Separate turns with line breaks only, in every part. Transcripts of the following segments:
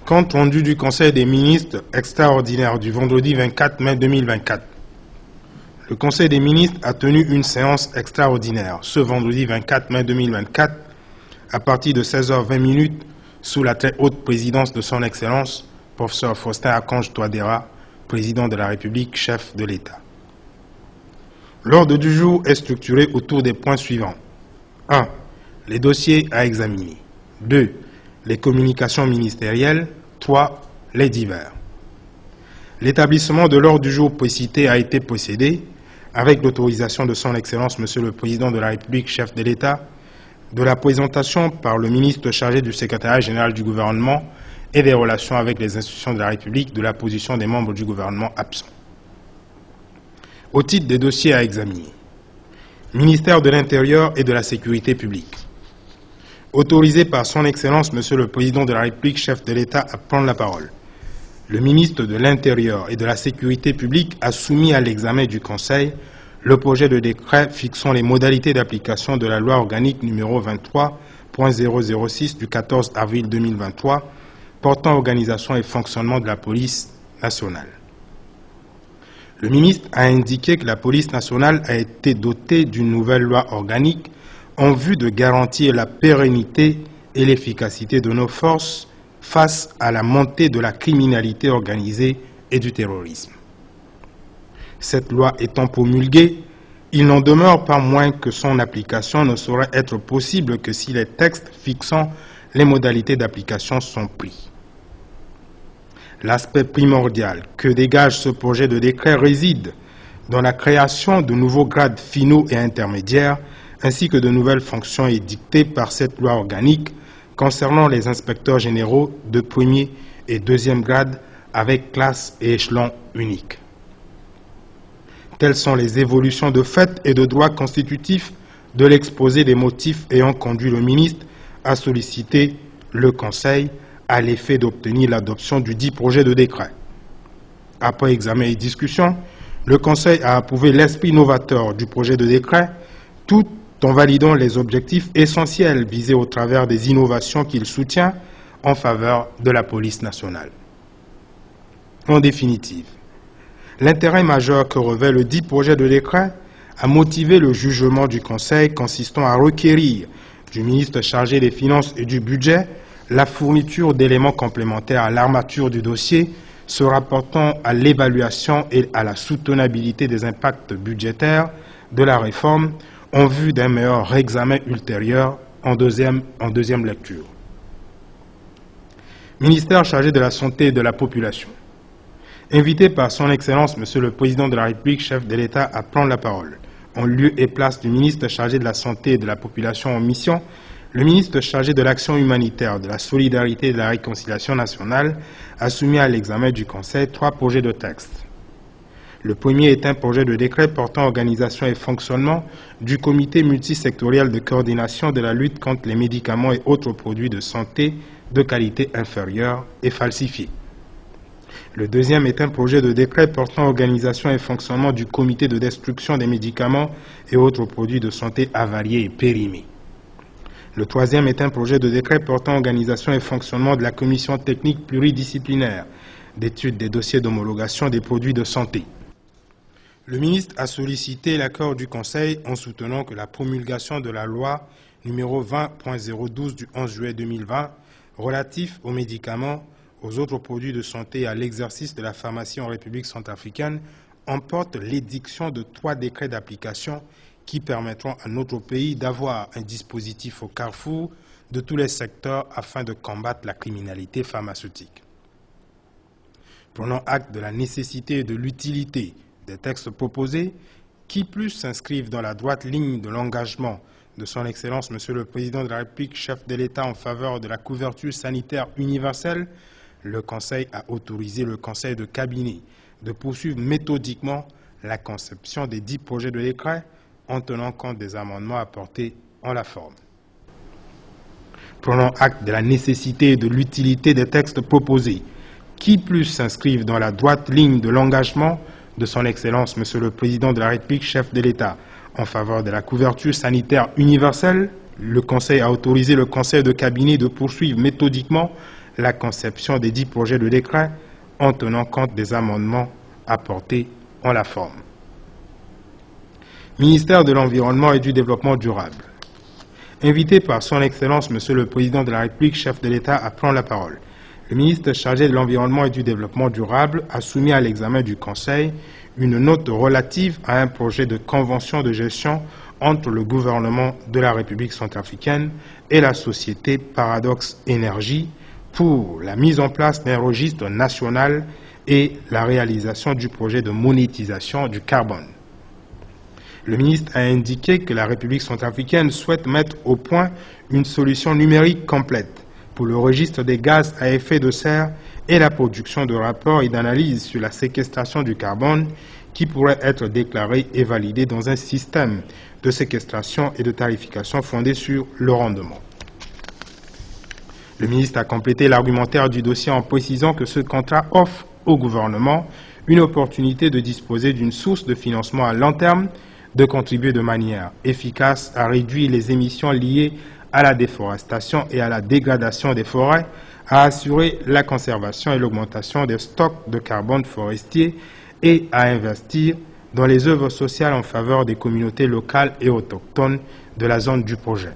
Compte rendu du Conseil des ministres extraordinaire du vendredi 24 mai 2024. Le Conseil des ministres a tenu une séance extraordinaire ce vendredi 24 mai 2024 à partir de 16h20 sous la très haute présidence de son Excellence, professeur Faustin Archange Touadéra, président de la République, chef de l'État. L'ordre du jour est structuré autour des points suivants. 1. Les dossiers à examiner. 2. Les communications ministérielles. 3. Les divers. L'établissement de l'ordre du jour précité a été procédé avec l'autorisation de son Excellence, Monsieur le Président de la République, chef de l'État, de la présentation par le ministre chargé du secrétariat général du gouvernement et des relations avec les institutions de la République de la position des membres du gouvernement absents. Au titre des dossiers à examiner, ministère de l'Intérieur et de la Sécurité publique. Autorisé par son Excellence, Monsieur le Président de la République, chef de l'État, à prendre la parole. Le ministre de l'Intérieur et de la Sécurité publique a soumis à l'examen du Conseil le projet de décret fixant les modalités d'application de la loi organique numéro 23.006 du 14 avril 2023 portant organisation et fonctionnement de la police nationale. Le ministre a indiqué que la police nationale a été dotée d'une nouvelle loi organique en vue de garantir la pérennité et l'efficacité de nos forces face à la montée de la criminalité organisée et du terrorisme. Cette loi étant promulguée, il n'en demeure pas moins que son application ne saurait être possible que si les textes fixant les modalités d'application sont pris. L'aspect primordial que dégage ce projet de décret réside dans la création de nouveaux grades finaux et intermédiaires ainsi que de nouvelles fonctions édictées par cette loi organique concernant les inspecteurs généraux de premier et deuxième grade avec classe et échelon unique. Telles sont les évolutions de fait et de droit constitutifs de l'exposé des motifs ayant conduit le ministre à solliciter le Conseil à l'effet d'obtenir l'adoption du dit projet de décret. Après examen et discussion, le Conseil a approuvé l'esprit novateur du projet de décret tout en validant les objectifs essentiels visés au travers des innovations qu'il soutient en faveur de la police nationale. En définitive, l'intérêt majeur que revêt le dit projet de décret a motivé le jugement du Conseil consistant à requérir du ministre chargé des Finances et du Budget la fourniture d'éléments complémentaires à l'armature du dossier se rapportant à l'évaluation et à la soutenabilité des impacts budgétaires de la réforme en vue d'un meilleur réexamen ultérieur en deuxième lecture. Ministère chargé de la Santé et de la Population. Invité par son Excellence, Monsieur le Président de la République, chef de l'État, à prendre la parole, en lieu et place du ministre chargé de la Santé et de la Population en mission, le ministre chargé de l'Action humanitaire, de la Solidarité et de la Réconciliation nationale a soumis à l'examen du Conseil 3 projets de texte. Le premier est un projet de décret portant organisation et fonctionnement du comité multisectoriel de coordination de la lutte contre les médicaments et autres produits de santé de qualité inférieure et falsifiés. Le deuxième est un projet de décret portant organisation et fonctionnement du comité de destruction des médicaments et autres produits de santé avariés et périmés. Le troisième est un projet de décret portant organisation et fonctionnement de la commission technique pluridisciplinaire d'étude des dossiers d'homologation des produits de santé. Le ministre a sollicité l'accord du Conseil en soutenant que la promulgation de la loi numéro 20.012 du 11 juillet 2020 relatif aux médicaments, aux autres produits de santé et à l'exercice de la pharmacie en République centrafricaine emporte l'édiction de 3 décrets d'application qui permettront à notre pays d'avoir un dispositif au carrefour de tous les secteurs afin de combattre la criminalité pharmaceutique. Prenant acte de la nécessité et de l'utilité des textes proposés, qui plus s'inscrivent dans la droite ligne de l'engagement de son Excellence, Monsieur le Président de la République, chef de l'État en faveur de la couverture sanitaire universelle, le Conseil a autorisé le Conseil de cabinet de poursuivre méthodiquement la conception des 10 projets de décret en tenant compte des amendements apportés en la forme. Prenant acte de la nécessité et de l'utilité des textes proposés, qui plus s'inscrivent dans la droite ligne de l'engagement de son Excellence, Monsieur le Président de la République, chef de l'État, en faveur de la couverture sanitaire universelle, le Conseil a autorisé le Conseil de cabinet de poursuivre méthodiquement la conception des 10 projets de décret en tenant compte des amendements apportés en la forme. Ministère de l'Environnement et du Développement durable. Invité par son Excellence, Monsieur le Président de la République, chef de l'État, à prendre la parole, le ministre chargé de l'Environnement et du Développement durable a soumis à l'examen du Conseil une note relative à un projet de convention de gestion entre le gouvernement de la République centrafricaine et la société Paradox Énergie pour la mise en place d'un registre national et la réalisation du projet de monétisation du carbone. Le ministre a indiqué que la République centrafricaine souhaite mettre au point une solution numérique complète pour le registre des gaz à effet de serre et la production de rapports et d'analyses sur la séquestration du carbone qui pourraient être déclarés et validés dans un système de séquestration et de tarification fondé sur le rendement. Le ministre a complété l'argumentaire du dossier en précisant que ce contrat offre au gouvernement une opportunité de disposer d'une source de financement à long terme, de contribuer de manière efficace à réduire les émissions liées à la déforestation et à la dégradation des forêts, à assurer la conservation et l'augmentation des stocks de carbone forestier et à investir dans les œuvres sociales en faveur des communautés locales et autochtones de la zone du projet.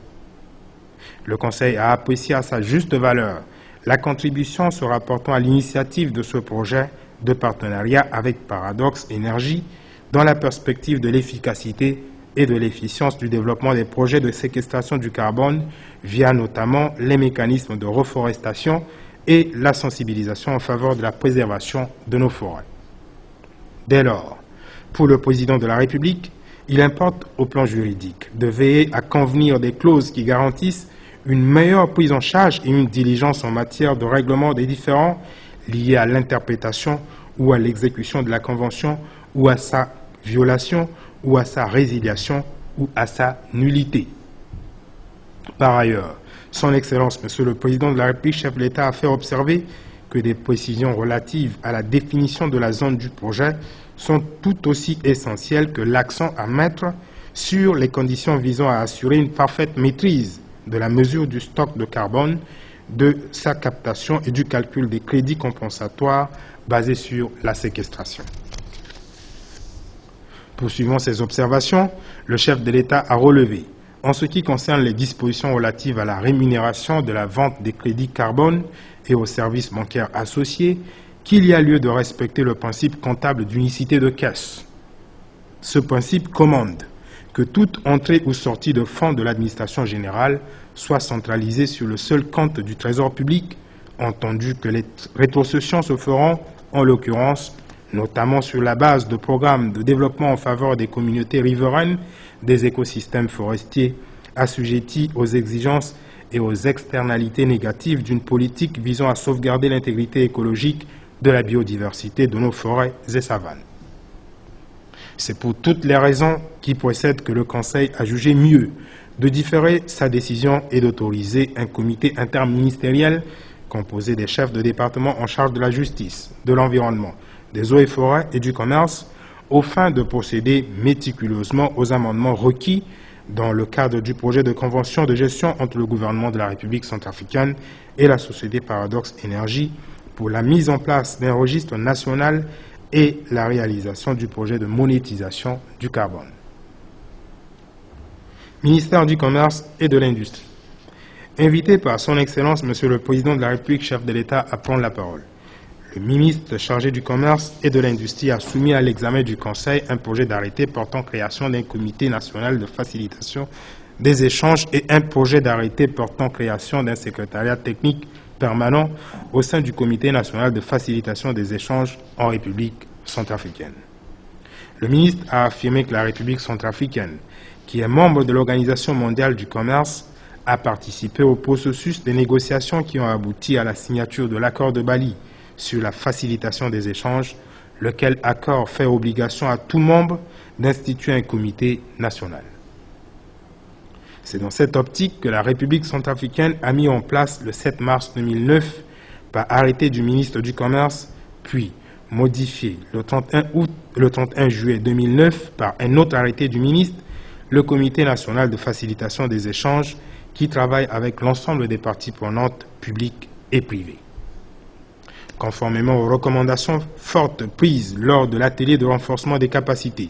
Le Conseil a apprécié à sa juste valeur la contribution se rapportant à l'initiative de ce projet de partenariat avec Paradox Énergie dans la perspective de l'efficacité et de l'efficience du développement des projets de séquestration du carbone via notamment les mécanismes de reforestation et la sensibilisation en faveur de la préservation de nos forêts. Dès lors, pour le Président de la République, il importe au plan juridique de veiller à convenir des clauses qui garantissent une meilleure prise en charge et une diligence en matière de règlement des différends liés à l'interprétation ou à l'exécution de la Convention ou à sa violation ou à sa résiliation ou à sa nullité. Par ailleurs, Son Excellence, Monsieur le Président de la République, chef de l'État, a fait observer que des précisions relatives à la définition de la zone du projet sont tout aussi essentielles que l'accent à mettre sur les conditions visant à assurer une parfaite maîtrise de la mesure du stock de carbone, de sa captation et du calcul des crédits compensatoires basés sur la séquestration. Poursuivant ces observations, le chef de l'État a relevé, en ce qui concerne les dispositions relatives à la rémunération de la vente des crédits carbone et aux services bancaires associés, qu'il y a lieu de respecter le principe comptable d'unicité de caisse. Ce principe commande que toute entrée ou sortie de fonds de l'administration générale soit centralisée sur le seul compte du Trésor public, entendu que les rétrocessions se feront, en l'occurrence, notamment sur la base de programmes de développement en faveur des communautés riveraines, des écosystèmes forestiers assujettis aux exigences et aux externalités négatives d'une politique visant à sauvegarder l'intégrité écologique de la biodiversité de nos forêts et savanes. C'est pour toutes les raisons qui précèdent que le Conseil a jugé mieux de différer sa décision et d'autoriser un comité interministériel composé des chefs de département en charge de la justice, de l'environnement, des eaux et forêts et du commerce, aux fins de procéder méticuleusement aux amendements requis dans le cadre du projet de convention de gestion entre le gouvernement de la République centrafricaine et la société Paradox Énergie pour la mise en place d'un registre national et la réalisation du projet de monétisation du carbone. Ministère du Commerce et de l'Industrie. Invité par Son Excellence, Monsieur le Président de la République, chef de l'État, à prendre la parole, le ministre chargé du Commerce et de l'Industrie a soumis à l'examen du Conseil un projet d'arrêté portant création d'un comité national de facilitation des échanges et un projet d'arrêté portant création d'un secrétariat technique permanent au sein du Comité national de facilitation des échanges en République centrafricaine. Le ministre a affirmé que la République centrafricaine, qui est membre de l'Organisation mondiale du commerce, a participé au processus des négociations qui ont abouti à la signature de l'accord de Bali sur la facilitation des échanges, lequel accord fait obligation à tout membre d'instituer un comité national. C'est dans cette optique que la République centrafricaine a mis en place le 7 mars 2009, par arrêté du ministre du Commerce, puis modifié le 31 juillet 2009 par un autre arrêté du ministre, le Comité national de facilitation des échanges qui travaille avec l'ensemble des parties prenantes publiques et privées. conformément aux recommandations fortes prises lors de l'atelier de renforcement des capacités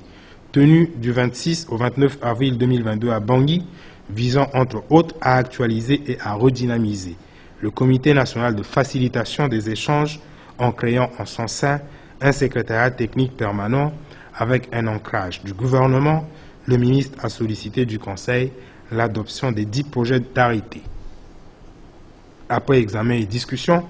tenu du 26 au 29 avril 2022 à Bangui, visant entre autres à actualiser et à redynamiser le Comité national de facilitation des échanges en créant en son sein un secrétariat technique permanent avec un ancrage du gouvernement. Le ministre a sollicité du Conseil l'adoption des 10 projets d'arrêté. Après examen et discussion,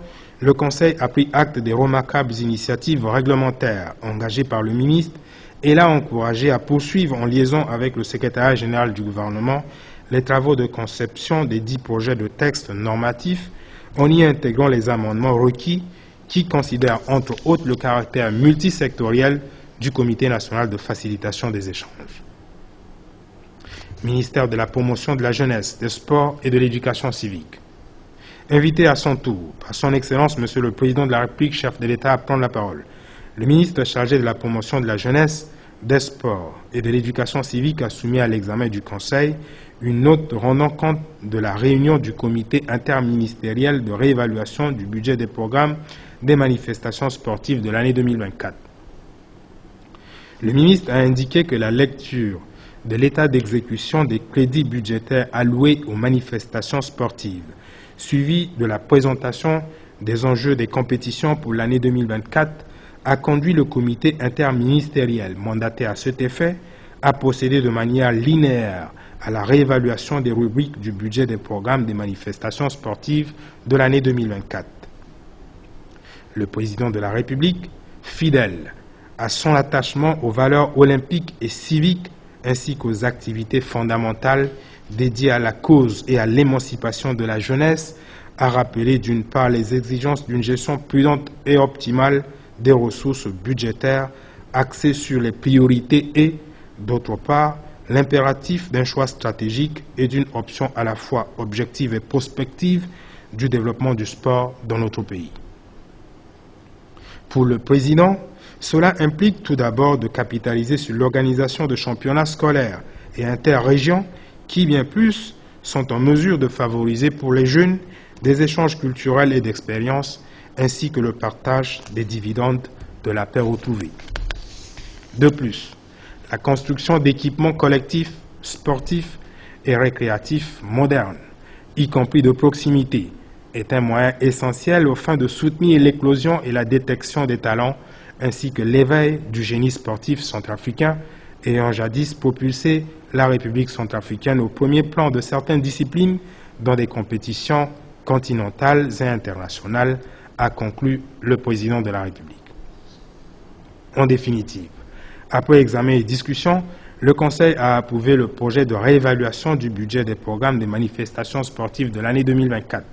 le Conseil a pris acte des remarquables initiatives réglementaires engagées par le ministre et l'a encouragé à poursuivre en liaison avec le secrétariat général du gouvernement les travaux de conception des 10 projets de textes normatifs en y intégrant les amendements requis qui considèrent entre autres le caractère multisectoriel du Comité national de facilitation des échanges. Ministère de la promotion de la jeunesse, des sports et de l'éducation civique. Invité à son tour par son Excellence Monsieur le Président de la République, chef de l'État, à prendre la parole, le ministre chargé de la promotion de la jeunesse, des sports et de l'éducation civique a soumis à l'examen du Conseil une note rendant compte de la réunion du comité interministériel de réévaluation du budget des programmes des manifestations sportives de l'année 2024. Le ministre a indiqué que la lecture de l'état d'exécution des crédits budgétaires alloués aux manifestations sportives, suivie de la présentation des enjeux des compétitions pour l'année 2024, a conduit le comité interministériel mandaté à cet effet à procéder de manière linéaire à la réévaluation des rubriques du budget des programmes des manifestations sportives de l'année 2024. Le président de la République, fidèle à son attachement aux valeurs olympiques et civiques ainsi qu'aux activités fondamentales dédiées à la cause et à l'émancipation de la jeunesse, a rappelé d'une part les exigences d'une gestion prudente et optimale des ressources budgétaires axées sur les priorités et, d'autre part, l'impératif d'un choix stratégique et d'une option à la fois objective et prospective du développement du sport dans notre pays. Pour le président, cela implique tout d'abord de capitaliser sur l'organisation de championnats scolaires et interrégions qui, bien plus, sont en mesure de favoriser pour les jeunes des échanges culturels et d'expériences ainsi que le partage des dividendes de la paix retrouvée. De plus, la construction d'équipements collectifs, sportifs et récréatifs modernes, y compris de proximité, est un moyen essentiel aux fins de soutenir l'éclosion et la détection des talents ainsi que l'éveil du génie sportif centrafricain ayant jadis propulsé la République centrafricaine au premier plan de certaines disciplines dans des compétitions continentales et internationales, a conclu le président de la République. En définitive, après examen et discussion, le Conseil a approuvé le projet de réévaluation du budget des programmes des manifestations sportives de l'année 2024.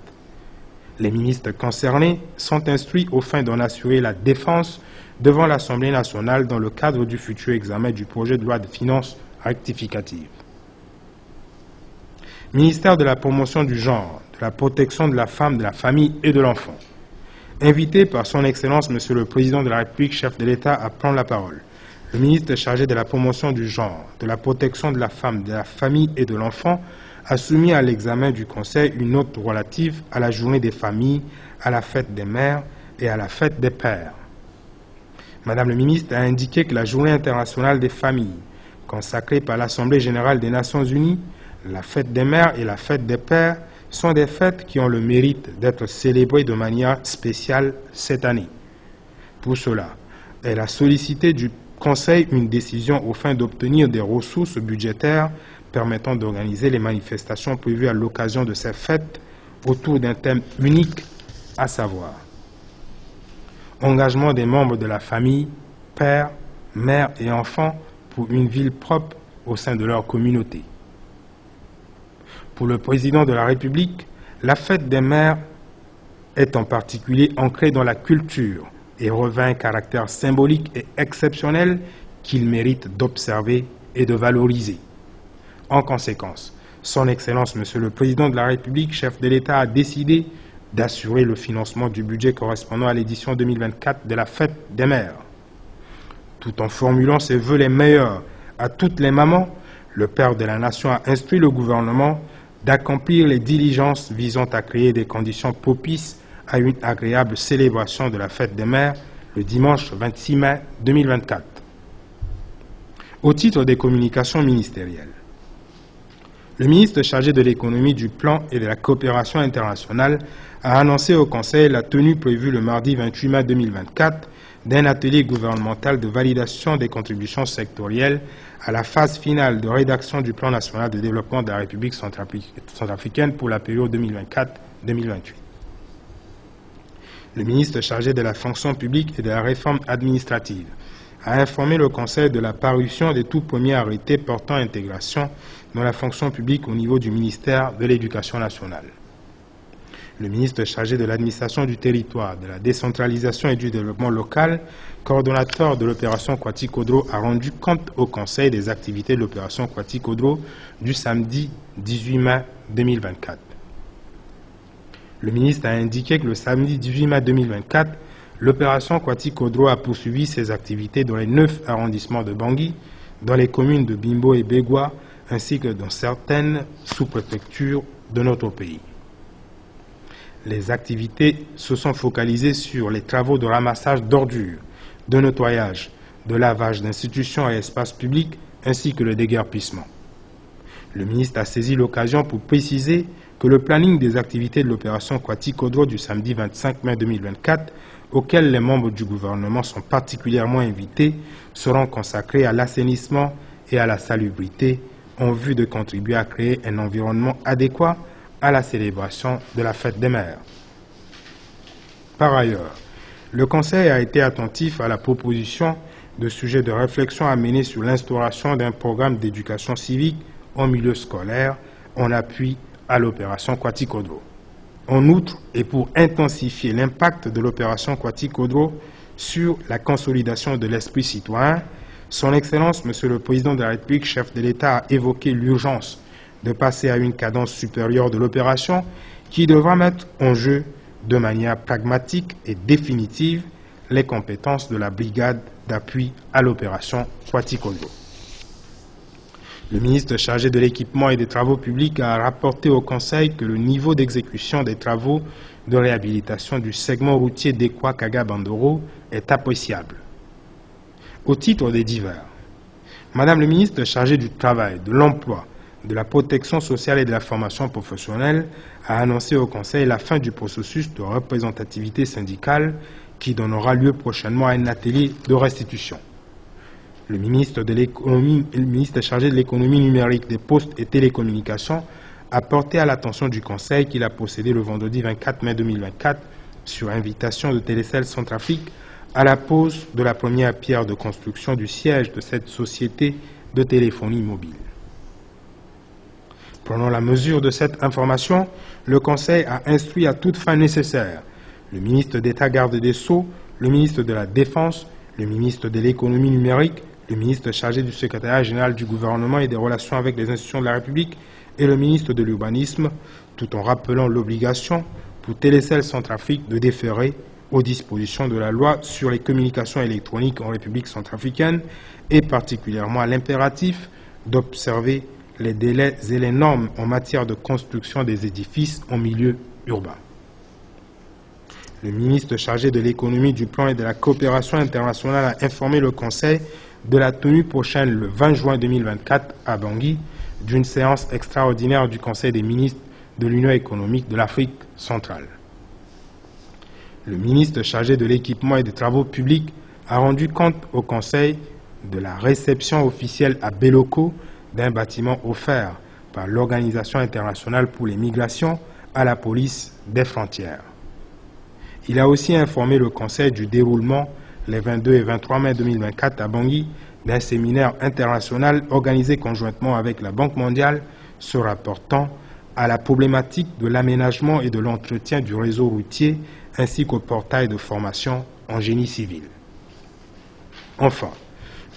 Les ministres concernés sont instruits aux fins d'en assurer la défense devant l'Assemblée nationale dans le cadre du futur examen du projet de loi de finances rectificative. Ministère de la promotion du genre, de la protection de la femme, de la famille et de l'enfant. Invité par son Excellence Monsieur le Président de la République, chef de l'État, à prendre la parole, le ministre chargé de la promotion du genre, de la protection de la femme, de la famille et de l'enfant a soumis à l'examen du Conseil une note relative à la journée des familles, à la fête des mères et à la fête des pères. Madame le ministre a indiqué que la Journée internationale des familles, consacrée par l'Assemblée générale des Nations unies, la fête des mères et la fête des pères sont des fêtes qui ont le mérite d'être célébrées de manière spéciale cette année. Pour cela, elle a sollicité du Conseil une décision aux fins d'obtenir des ressources budgétaires permettant d'organiser les manifestations prévues à l'occasion de ces fêtes autour d'un thème unique, à savoir engagement des membres de la famille, pères, mères et enfants pour une ville propre au sein de leur communauté. Pour le président de la République, la fête des mères est en particulier ancrée dans la culture et revêt un caractère symbolique et exceptionnel qu'il mérite d'observer et de valoriser. En conséquence, son Excellence Monsieur le Président de la République, chef de l'État, a décidé d'assurer le financement du budget correspondant à l'édition 2024 de la Fête des Mères. Tout en formulant ses vœux les meilleurs à toutes les mamans, le Père de la Nation a instruit le gouvernement d'accomplir les diligences visant à créer des conditions propices à une agréable célébration de la fête des mères le dimanche 26 mai 2024. Au titre des communications ministérielles, le ministre chargé de l'économie, du plan et de la coopération internationale a annoncé au Conseil la tenue prévue le mardi 28 mai 2024 d'un atelier gouvernemental de validation des contributions sectorielles à la phase finale de rédaction du plan national de développement de la République centrafricaine pour la période 2024-2028. Le ministre chargé de la fonction publique et de la réforme administrative a informé le Conseil de la parution des tout premiers arrêtés portant intégration dans la fonction publique au niveau du ministère de l'Éducation nationale. Le ministre chargé de l'administration du territoire, de la décentralisation et du développement local, coordonnateur de l'opération Kwati-Kodro, a rendu compte au Conseil des activités de l'opération Kwati-Kodro du samedi 18 mai 2024. Le ministre a indiqué que le samedi 18 mai 2024, l'opération Kwati-Kodro a poursuivi ses activités dans les 9 arrondissements de Bangui, dans les communes de Bimbo et Begwa, ainsi que dans certaines sous-préfectures de notre pays. Les activités se sont focalisées sur les travaux de ramassage d'ordures, de nettoyage, de lavage d'institutions et espaces publics, ainsi que le déguerpissement. Le ministre a saisi l'occasion pour préciser que le planning des activités de l'opération Kwati-Kodro du samedi 25 mai 2024, auquel les membres du gouvernement sont particulièrement invités, seront consacrés à l'assainissement et à la salubrité en vue de contribuer à créer un environnement adéquat à la célébration de la fête des mères. Par ailleurs, le Conseil a été attentif à la proposition de sujet de réflexion à mener sur l'instauration d'un programme d'éducation civique en milieu scolaire en appui à l'opération Kwati-Kodro. En outre, et pour intensifier l'impact de l'opération Kwati-Kodro sur la consolidation de l'esprit citoyen, Son Excellence, Monsieur le Président de la République, chef de l'État, a évoqué l'urgence de passer à une cadence supérieure de l'opération qui devra mettre en jeu de manière pragmatique et définitive les compétences de la brigade d'appui à l'opération Kwati-Kodro. Le ministre chargé de l'équipement et des travaux publics a rapporté au Conseil que le niveau d'exécution des travaux de réhabilitation du segment routier d'Ekwa-Kaga-Bandoro est appréciable. Au titre des divers, Madame le ministre chargée du Travail, de l'Emploi, de la protection sociale et de la formation professionnelle a annoncé au Conseil la fin du processus de représentativité syndicale qui donnera lieu prochainement à un atelier de restitution. Le ministre chargé de l'économie numérique, des postes et télécommunications a porté à l'attention du Conseil qu'il a procédé le vendredi 24 mai 2024 sur invitation de Télécel Centrafrique à la pose de la première pierre de construction du siège de cette société de téléphonie mobile. Prenant la mesure de cette information, le Conseil a instruit à toute fin nécessaire le ministre d'État garde des Sceaux, le ministre de la Défense, le ministre de l'économie numérique, le ministre chargé du secrétariat général du gouvernement et des relations avec les institutions de la République et le ministre de l'urbanisme, tout en rappelant l'obligation pour Télécel Centrafrique de déférer aux dispositions de la loi sur les communications électroniques en République centrafricaine et particulièrement à l'impératif d'observer les délais et les normes en matière de construction des édifices en milieu urbain. Le ministre chargé de l'économie, du plan et de la coopération internationale a informé le Conseil de la tenue prochaine, le 20 juin 2024, à Bangui, d'une séance extraordinaire du Conseil des ministres de l'Union économique de l'Afrique centrale. Le ministre chargé de l'équipement et des travaux publics a rendu compte au Conseil de la réception officielle à Beloko d'un bâtiment offert par l'Organisation internationale pour les migrations à la police des frontières. Il a aussi informé le Conseil du déroulement, les 22 et 23 mai 2024 à Bangui, d'un séminaire international organisé conjointement avec la Banque mondiale se rapportant à la problématique de l'aménagement et de l'entretien du réseau routier ainsi qu'au portail de formation en génie civil. Enfin,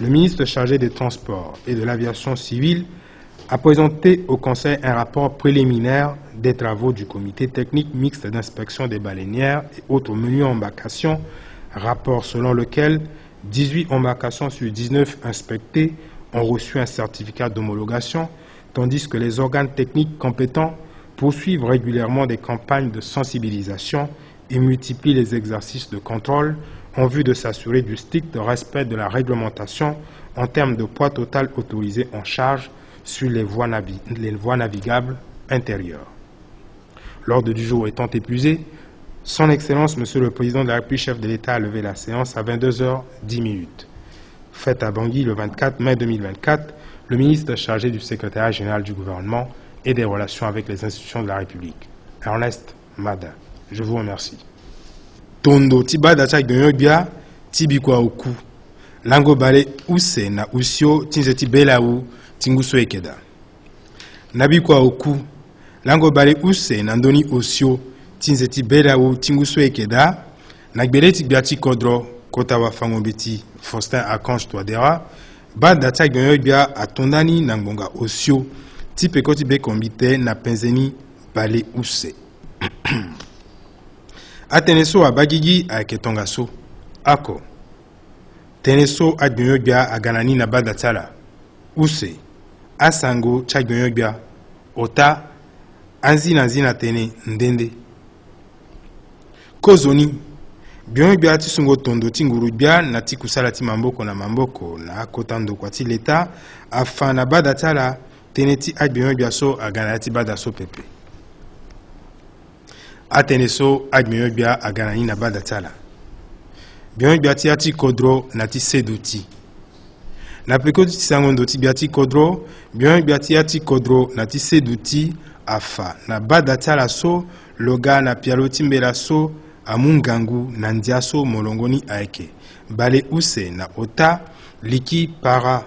le ministre chargé des Transports et de l'Aviation civile a présenté au Conseil un rapport préliminaire des travaux du comité technique mixte d'inspection des baleinières et autres menus embarcations, rapport selon lequel 18 embarcations sur 19 inspectées ont reçu un certificat d'homologation, tandis que les organes techniques compétents poursuivent régulièrement des campagnes de sensibilisation et multiplie les exercices de contrôle en vue de s'assurer du strict respect de la réglementation en termes de poids total autorisé en charge sur les voies navigables intérieures. L'ordre du jour étant épuisé, Son Excellence, Monsieur le Président de la République, chef de l'État, a levé la séance à 22h10. Faite à Bangui le 24 mai 2024, le ministre chargé du secrétariat général du gouvernement et des relations avec les institutions de la République, Ernest Mada. Je vous remercie. Tondo tibada cha gyonyobia tibikwa oku. Lango bale use na usio tinzeti belau tinguso ekeda. Nabikwa oku. Lango bale use na ndoni osio tinzeti belau tinguso ekeda. Nagbeleti biati kodro kota wa fangobeti Faustin Archange Touadéra. Bada cha gyonyobia atondani nangonga osio tipe koti be kombite na penzeni bale use. Ateneso abagigi aketongaso ako teneso agyonyobia aganani na badatala use asango chagyonyobia ota anzina tene ndende kozoni byonyobia tisungo tondo tingurubia na tikusala ti mamboko na kotando kwa ti leta afana badatala teneti agyonyobia so agana ti badaso pepe Ateneso agyonyobia aganani na badatala. Byonyobia ti ati kodro na ti seduti. Na peko ti sangondo ti biati kodro, byonyobia ti ati kodro na ti seduti afa na badatala so loga na pialo timbela so amungangu na ndiaso molongoni aeke. Bale use na ota liki para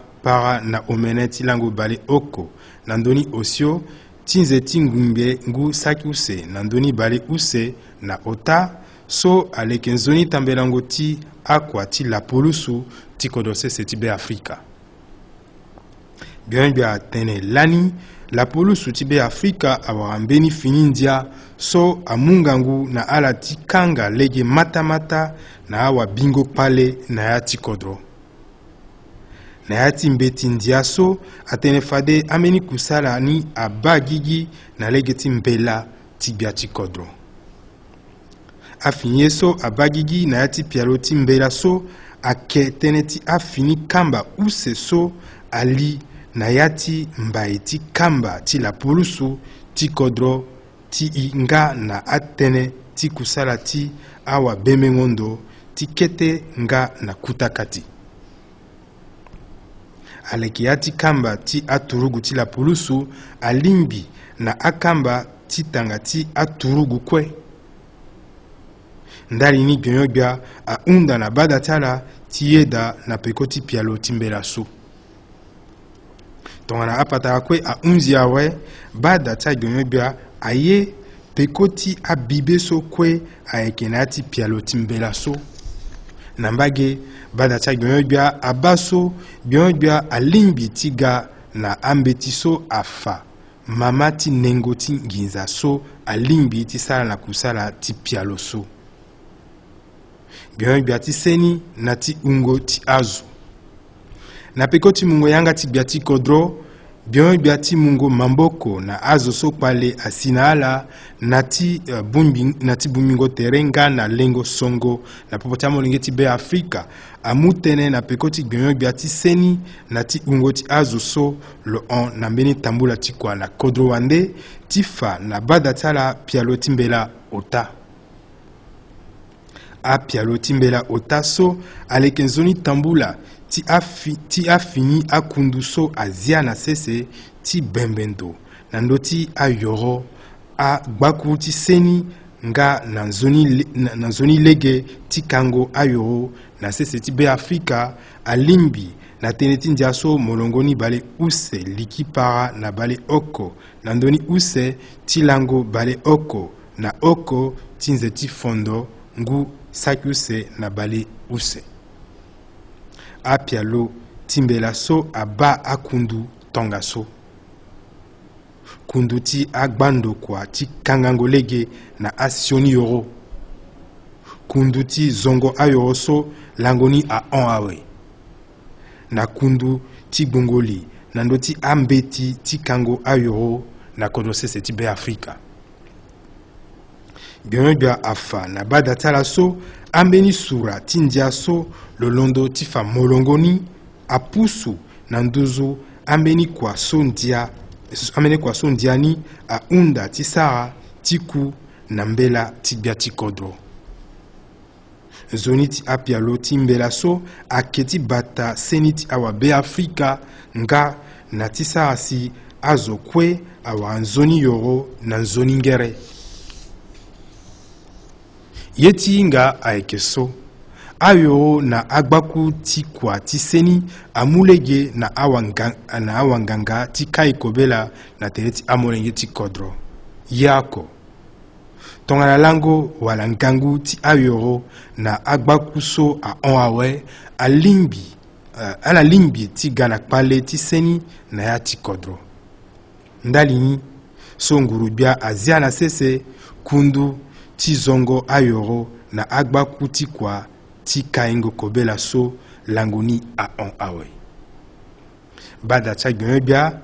na omeneti lango bale oko na ndoni osio tinzeti ngumbe ngu saki use na ndoni bale use na ota so aleke nzoni tambelango ti akwa ti la polusu ti kodose seti be Afrika. Byonyobia tene lani la polusu ti be Afrika awara mbeni finindia so amungangu na ala ti kanga lege mata na awa bingo pale na ya ti kodro. Na yati mbeti ndiaso atene fade ameni kusala ni abagigi na legeti mbela tibiati kodro. Afinye so abagigi na yati pialoti mbela so ake teneti afini kamba use so ali na yati mbaeti kamba ti la polusu ti kodro ti inga na atene ti kusala ti awa bemengondo ti kete nga na kutakati. Alekiati kamba ti aturugu ti la polusu alimbi na akamba ti tanga ti aturugu kwe. Ndali ni byonyobia aunda na badatala ti yeda na pekoti pialo timbela so. Tongana apataka kwe aunzi awe badata byonyobia aye pekoti abibe so kwe aekenati pialo timbela so. Nambage badata byonyobia abaso byonyobia alimbi tiga na ambetiso afa mama ti nengo ti nginza so alimbi ti sala na kusala ti pialo so byonyobia ti seni na ti ungo ti azu na peko ti mungo yanga ti bia ti kodro byonyobia ti mungo mamboko na azo so pale asina ala na ti bumingo terenga na lengo songo na popo ti amolenge ti be Afrika amutene na peko ti byonyobia ti seni na ti ungo ti azo so lo on na mbeni tambula ti kua na kodro wande ti fa na bada ti ala pialo ti mbela ota. A pialo ti mbela ota so aleke nzoni tambula ti afini akundu so azia na sese ti bembendo na ndo ti ayoro a gbaku ti seni nga na nzoni lege ti kango ayoro na sese ti be Afrika alimbi na tene ti ndia so molongoni bale use liki para na bale oko na ndoni use ti lango bale oko na oko ti nze ti fondo ngu saki use na bale use. Apialo timbela so aba akundu tonga so. Kundu ti agbando kwa ti kangangolege na asioni yoro. Kundu ti zongo ayoro so langoni a on awe. Na kundu ti gbongoli na ndo ti ambeti ti kango ayoro na kodose se ti be Afrika. Bionyoibia afa na bada tala so ambeni sura tindia so lolondo tifa molongoni apusu na nduzu ambeni kwa so ndiani a unda tisara tiku na mbela tibia tikodro. Zoniti apialo timbela so aketi bata seniti awa be Afrika nga na tisara si azo kwe awa nzoni yoro na nzoni ngere. Yeti nga aekeso ayo na agbaku ti kwa ti seni amulege na awanganga ti kai kobela na tereti amolenge ti kodro yako tongana lango wala ngangu ti ayo na agbaku so a awe ala limbi ti gana pale ti seni na ya ti kodro ndalini so ngurubia azia na sese kundu ti zongo ayoro na agbaku ti kwa ti kaingo kobela so langoni a on awe. Bada cha gyonebia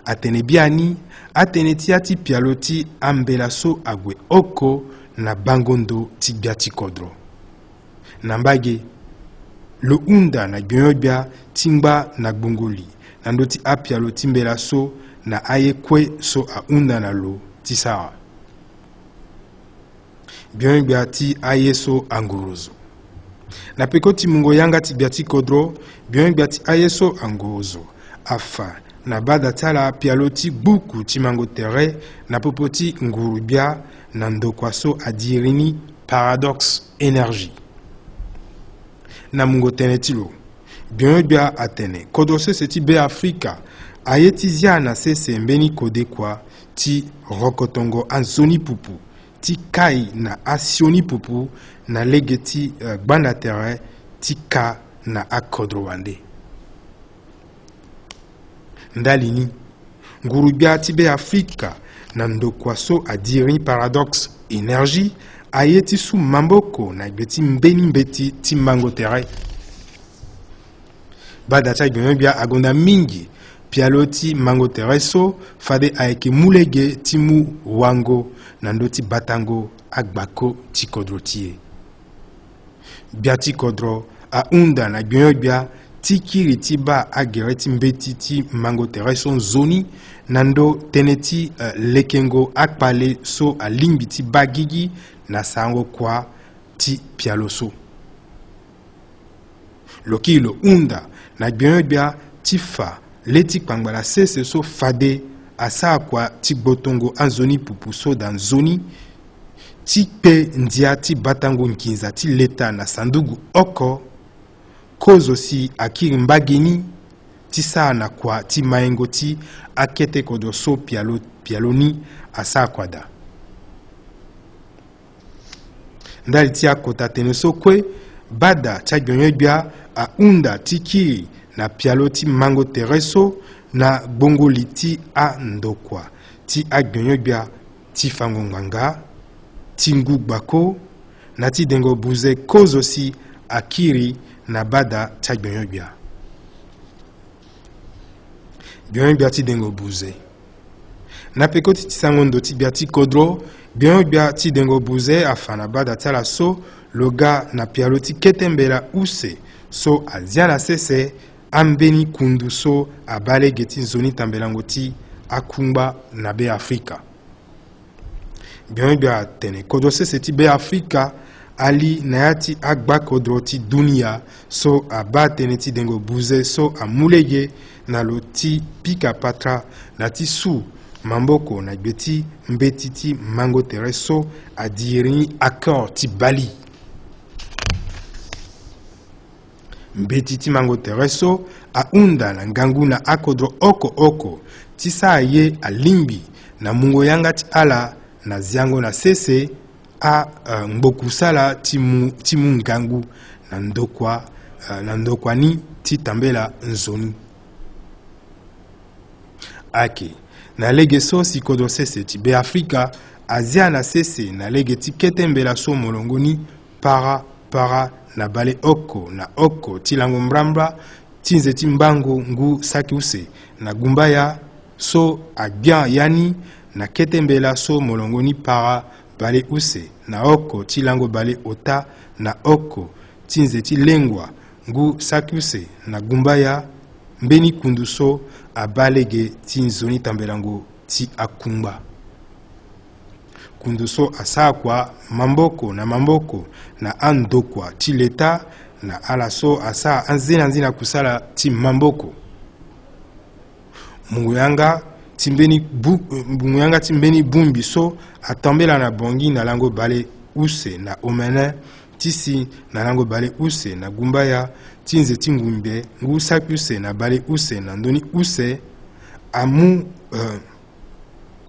atene biani atene ti ati pialo ti ambela so agwe oko na bangondo ti bia ti kodro. Nambage lo unda na gyonebia timba na gbongoli nando ti apialo timbela so na aye kwe so a unda na lo ti sara. Bionyoibia ti aye so angorozo. Na peko ti mungo yanga ti bia ti kodro, bionyoibia ti aye so angorozo. Afa na bada tala pialo ti buku ti mango tere na popo ti ngurubia na ndokwa so adirini paradox énergie. Na mungo tene ti lo, bionyoibia atene kodro sese ti be Afrika aye ti zia na sese mbeni kode kwa ti rokotongo anzoni pupu. Ti kai na asioni pupu na legeti gbanda tere ti ka na akodro wande. Ndalini ngurubia ti be Afrika na ndokwa so adiri paradox énergie aye ti su mamboko na gbeti mbeni mbeti ti mango tere. Bada cha gyonyoibia agonda mingi pialo ti mango tere so fade aeke mulege ti mu wango nando ti batango agbako ti kodro tie. Bia ti kodro a unda na gyonyoibia ti kiri ti ba agere ti mbeti ti mango tere so nzoni nando tene ti lekengo akpale so alimbi ti bagigi na sango kwa ti pialo so. Loki lo unda na gyonyoibia ti fa leti kpangbala sese so fade asa kwa ti botongo anzoni pupu so dan zoni ti pe ndia ti batango nkinza ti leta na sandugu oko kozo si akiri mbageni ti saa na kwa ti maengo ti akete kodo so pialoni asa kwa da. Ndali ti akota tene so kwe bada cha gyonyoibia a unda ti kiri na pialo ti mango tereso na gbongoli ti a ndokwa ti agyonyoibia ti fango nganga ti ngugbako na ti dengo buze kozo si akiri na bada cha gyonyoibia. Gyonyoibia ti dengo buze na peko ti sangondo ti bia ti kodro gyonyoibia ti dengo buze afa na bada tala so loga na pialo ti ketembela use so azia na sese ambeni kundu so abale geti nzoni tambelango ti akumba na be Afrika. Bionyoibia tene kodro sese ti be Afrika ali na ya ti agba kodro ti dunia so aba tene ti dengo buze so amulege na lo ti pika patra na ti su mamboko na gbeti mbeti ti mango tere so adiri accord ti Bali. Mbeti ti mango tere so a unda na ngangu na akodro oko ti sa ye alimbi na mungo yanga ti ala na ziango na sese a mboku sala ti mu ngangu na ndokwa ni ti tambela nzoni. Ake na lege so si kodro sese ti be Afrika azia na sese na lege ti ketembela so molongoni para na bale oko na oko ti lango mbrambra ti nze ti mbango ngu saki use na gumbaya so agbia yani na ketembela so molongoni para bale use na oko ti lango bale ota na oko ti nze ti lengwa ngu saki use na gumbaya mbeni kundu so abalege ti nzoni tambelango ti akumba kundu so asakwa mamboko na andokwa ti leta na ala so asa anzina kusala ti mamboko munguyanga timbeni bumbi so atambela na bongi na lango bale use na omene tisi na lango bale use na gumbaya tinze tingumbe ngu saki use na bale use na ndoni use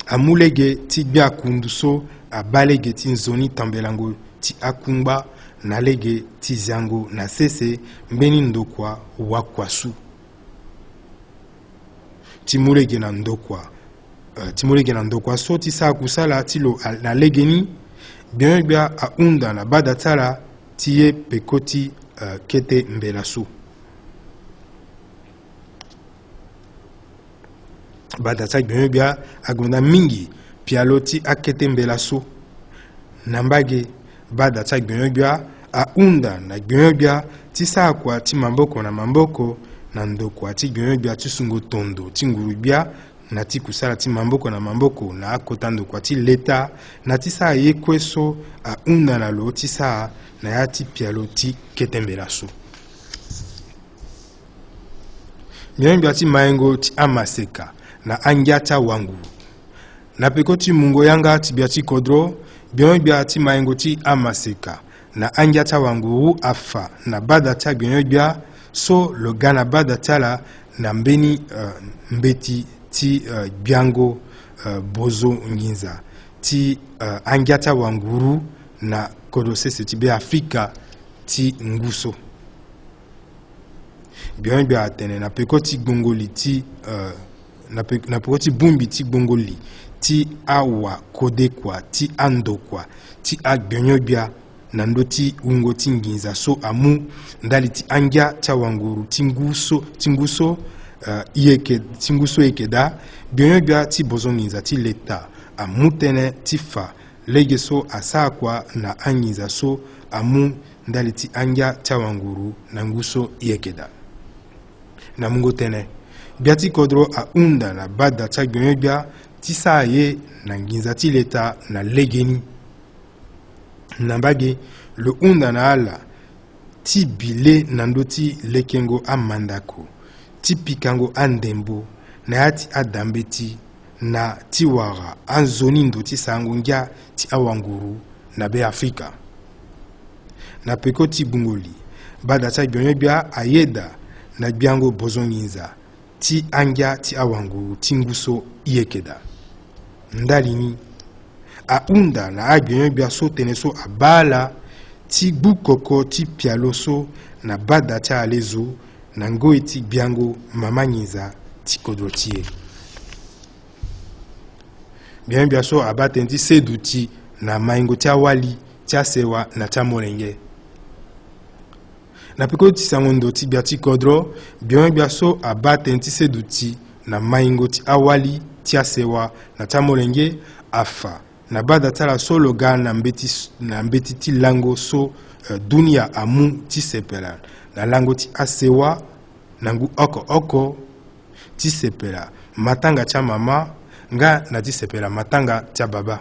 amulege ti gbia kundu so abalege ti nzoni tambelango ti akumba na lege ti zango na sese mbeni ndokwa wakwasu timulege na ndokwa so ti sa kusala ti lo na legeni bien gbia aunda na bada tala ti ye pekoti kete mbela so bada tala bien gbia agonda mingi pialo ti akete mbela so na mbage bada tala bien gbia aunda na bien gbia ti sa kwa ti mamboko na ndokwa ti gbien gbia ti sungo tondo ti nguru gbia na ti kusala ti mamboko na akota ndokwa ti leta na ti sa ye kue so aunda na lo ti sa na ya ti pialo ti ketembela so gbien gbia ti mayengo ti amaseka na angia ta wangu na peko ti mungo yanga ti bia ti kodro gbien gbia ti mayengo ti amaseka na angia ta wangu afa na bada ta gbien gbia so lo gana bada tala na mbeni mbeti ti biango bozo nginza ti angiata wanguru na kodosese ti be Afrika ti nguso bien bien atene na pekoti gbongoli ti na pekoti bumbi ti gbongoli ti awa kodekwa ti andokwa ti agbenyobia na ndo ti ungo ti nginza so amu ndali ti angia tia wanguru tinguso ekeda bionyobia ti bozo nginza ti leta amu tene ti fa lege so asakwa na anginza so amu ndali ti angia tia wanguru na nguso ekeda na mungo tene bia ti kodro aunda na bada tia bionyobia ti sa ye na nginza ti leta na legeni nambage lo unda na ala ti bile nando ti lekengo amandako ti pikango andembo na ya ti adambe ti na ti wara anzoni ndo ti sango ngia ti awanguru na be Afrika na peko ti bungoli bada ta gbionyo bia ayeda na gbiango bozo nginza ti angia ti awanguru ti nguso iyekeda ndalini aunda na agbionyo bia so tene so abala ti bukoko ti pialo so na bada ti alezo na ngoi ti gbiango mama nginza ti kodro tie bien bia so abaten ti sedu ti na maingo ti awali ti asewa na ti amolenge na peko ti sangondo ti bia ti kodro bien bia so abaten ti sedu ti na maingo ti awali ti asewa na ti amolenge afa na bada tala so loga na mbeti ti lango so dunia amu ti sepela na lango ti asewa na ngu oko ti sepela matanga tia mama nga na ti sepela matanga tia baba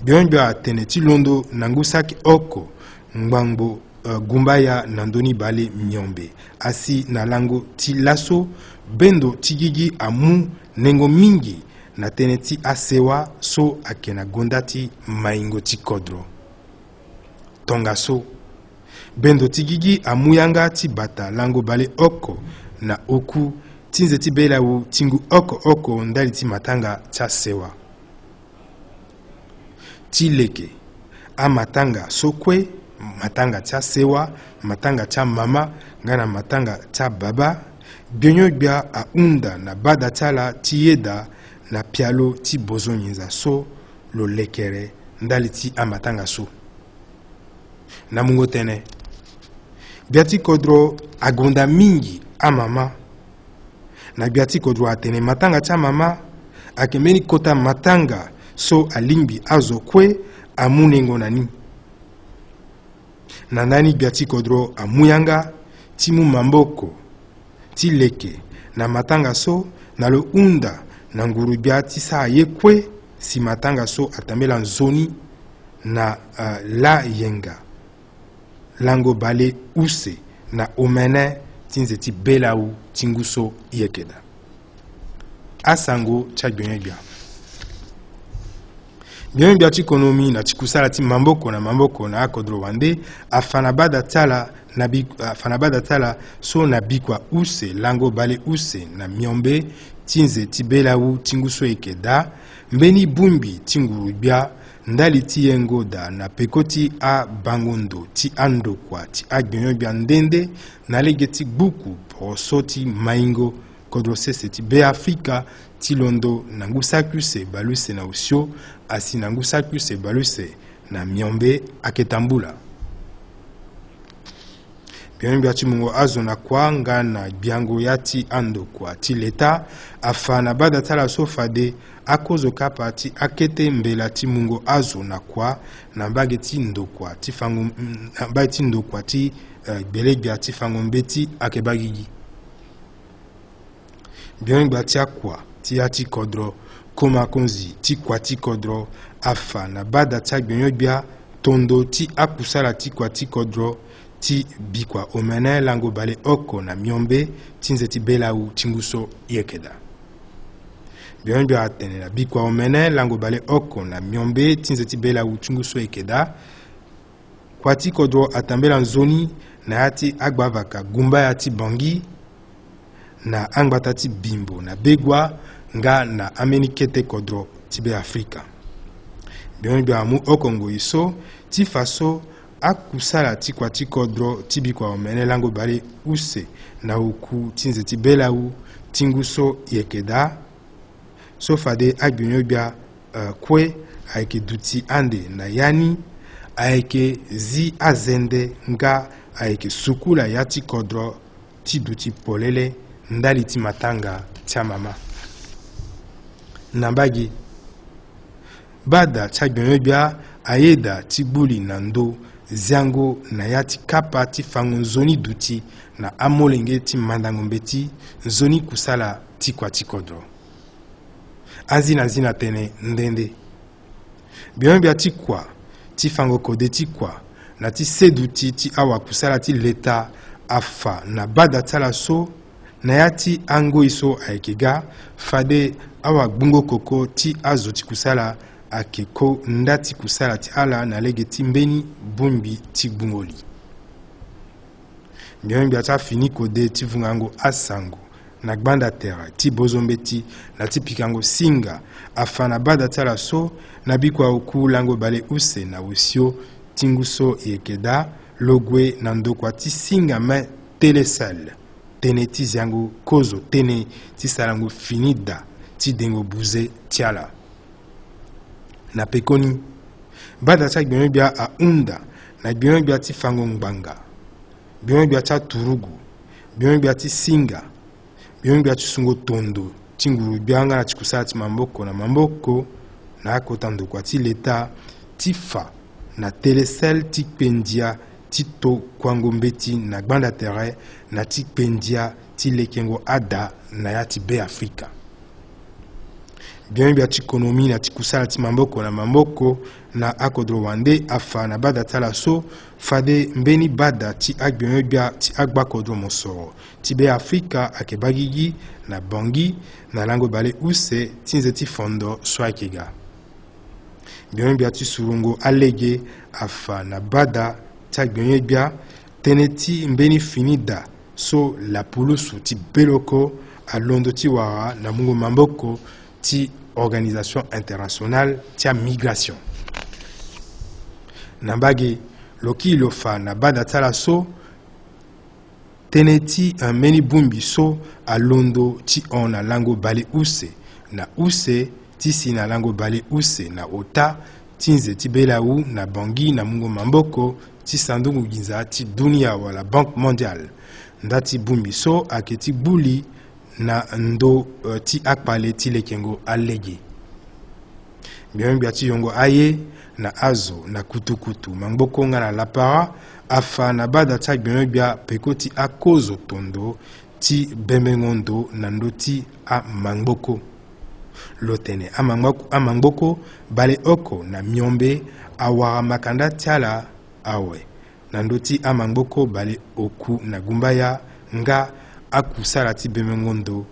bionbia tene ti londo na ngu saki oko ngbangbo gumbaya na ndoni bale myombe asi na lango ti laso bendo ti gigi amu nengo mingi na tene ti asewa so akena gonda ti maingo ti kodro tonga so bendo ti gigi amuyanga ti bata lango bale oko na oku tinze ti belawu tingu oko ndali ti matanga ti asewa ti leke amatanga so kue matanga ti asewa matanga ti amama nga na matanga ti ababa gbionyo gbia aunda na bada ti ala ti yeda na pialo ti bozo nginza so lo lekere ndali ti amatanga so na mungo tene bia ti kodro agonda mingi amama na bia ti kodro atene matanga ti amama akembeni kota matanga so alimbi azokwe amunengo nani nandani bia ti kodro amuyanga ti mu mamboko ti leke na matanga so na lo unda na nguru bia ti sa ye kue si matanga so atambela nzoni na la yenga lango bale use na omene tinze ti belau tinguso yekeda asango tcha bia bien bia ti konomi na ti kusala ti mamboko na akodro wande afanabada tala so na bikwa use lango bale use na miombe tinze ti belau tinguso yekeda mbeni bumbi tinguru bia ndali ti yengo da na pekoti a bangondo ti andokwa ti agbionyo bia ndende na lege ti gbuku broso ti maingo kodro sese ti be Afrika ti londo na ngusakuse baluse na usio asi na ngusakuse baluse na miombe aketambula bien bia ti mungo azo na kwa nga na biango ya ti andokwa ti leta afa na bada tala so fade akozo kapa ti akete mbela ti mungo azo na kwa na mbage ti ndokwa ti fango na mbage ti ndokwa ti gbelegbia ti fango mbeti akebagigi bien bia ti akwa ti ya ti kodro koma konzi ti kwa ti kodro afa na bada ti agbionyo bia tondo ti akusala ti kwa ti kodro ti bikwa omene lango bale oko na miombe tinze ti belau tinguso yekeda bien bia atene na bikwa omene lango bale oko na miombe tinze ti belau tinguso yekeda kwa ti kodro atambela nzoni na ya ti agbavaka gumba ya ti bangi na angbata ti bimbo na begwa nga na ameni kete kodro ti be Afrika bien bia amu okongo iso ti faso akusala ti kwa ti kodro ti bikwa omene lango bale use na uku tinze ti belau tinguso yekeda so fade agbionyo bia kue ayeke duti ande na yani ayeke zi azende nga ayeke sukula ya ti kodro ti duti polele ndali ti matanga ti amama na mbage bada ti agbionyo bia ayeda ti gbuli na ndo ziango na ya ti kapa ti fango nzoni duti na amolenge ti mandango mbeti nzoni kusala ti kwa ti kodro azi na tene ndende bien bia ti kwa ti fango kode ti kwa na ti sedu ti awa kusala ti leta afa na bada tala so na ya ti ango iso ayeke ga fade awa gbungo koko ti azo ti kusala ake ko ndati kusala ti ala na lege ti mbeni bumbi ti gbungoli bien bia ti afini kode ti vungango asango na gbanda terra ti bozombeti na ti pikango singa afa na bada tala so na bikua oku lango bale use na usio tinguso yekeda logwe na ndokua ti singa me telesel tene ti ziango kozo tene ti salango finida ti dengo buze ti ala na pekoni bada ti agbionyo bia aunda na gbionyo bia ti fango ngbanga gbionyo bia ti aturugu gbionyo bia ti singa gbionyo bia ti sungo tondo ti nguru bia nga na ti kusala ti mamboko na mamboko na akota ndokua ti leta ti fa na telesel ti kpendia ti to kuango mbeti na gbanda tere na ti kpendia ti lekengo ada na ya ti be Afrika bien bia ti konomi na ti kusala ti mamboko na mamboko na akodro wande afa na bada tala so fade mbeni bada ti agbionyo bia ti agba kodro mosoro ti be Afrika ayeke bagigi na bangi na lango bale use tinze ti fondo so ayeke ga bien bia ti surungo alege afa na bada ti agbionyo bia tene ti mbeni finida so la pulusu ti beloko alondo ti wara na mungo mamboko ti organisation internationale ti migration na mbage loki lo fa na bada tala so tene ti mbeni bumbi so alondo ti ona lango bale use na use ti si na lango bale use na ota tinze ti belau na bangi na mungo mamboko ti sandungu ginza ti dunia wala banque mondiale ndati bumbi so ayeke ti gbuli na ndo ti akpale ti lekengo alege Bien biati yongo aye na azo na kutukutu mangboko nga na lapara afa na bada tsak bien bia pekoti akozo tondo ti bembengondo na ndoti a mangboko lotene a mangboko bale oko na miombe awara makanda tiala awe na ndoti a mangboko bale oku na gumbaya nga akusala ti bembengondo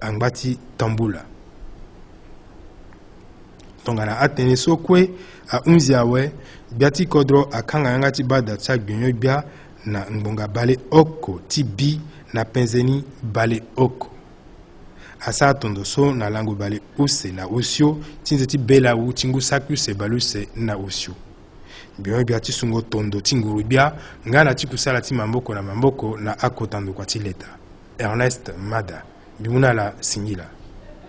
angbati tambula tongana atene sokwe a unzi awe biati kodro akanga yanga ti bada tsak bien bia na ngbonga bale oko ti bi na penzeni bale oko asa tondo so na lango bale use na osio tinze ti bela wu tingu saku se baluse na osio bien bia ti sungo tondo tinguru bia ngana ti kusala ti mamboko na akotando kwa ti leta Ernest Mada bimuna la singila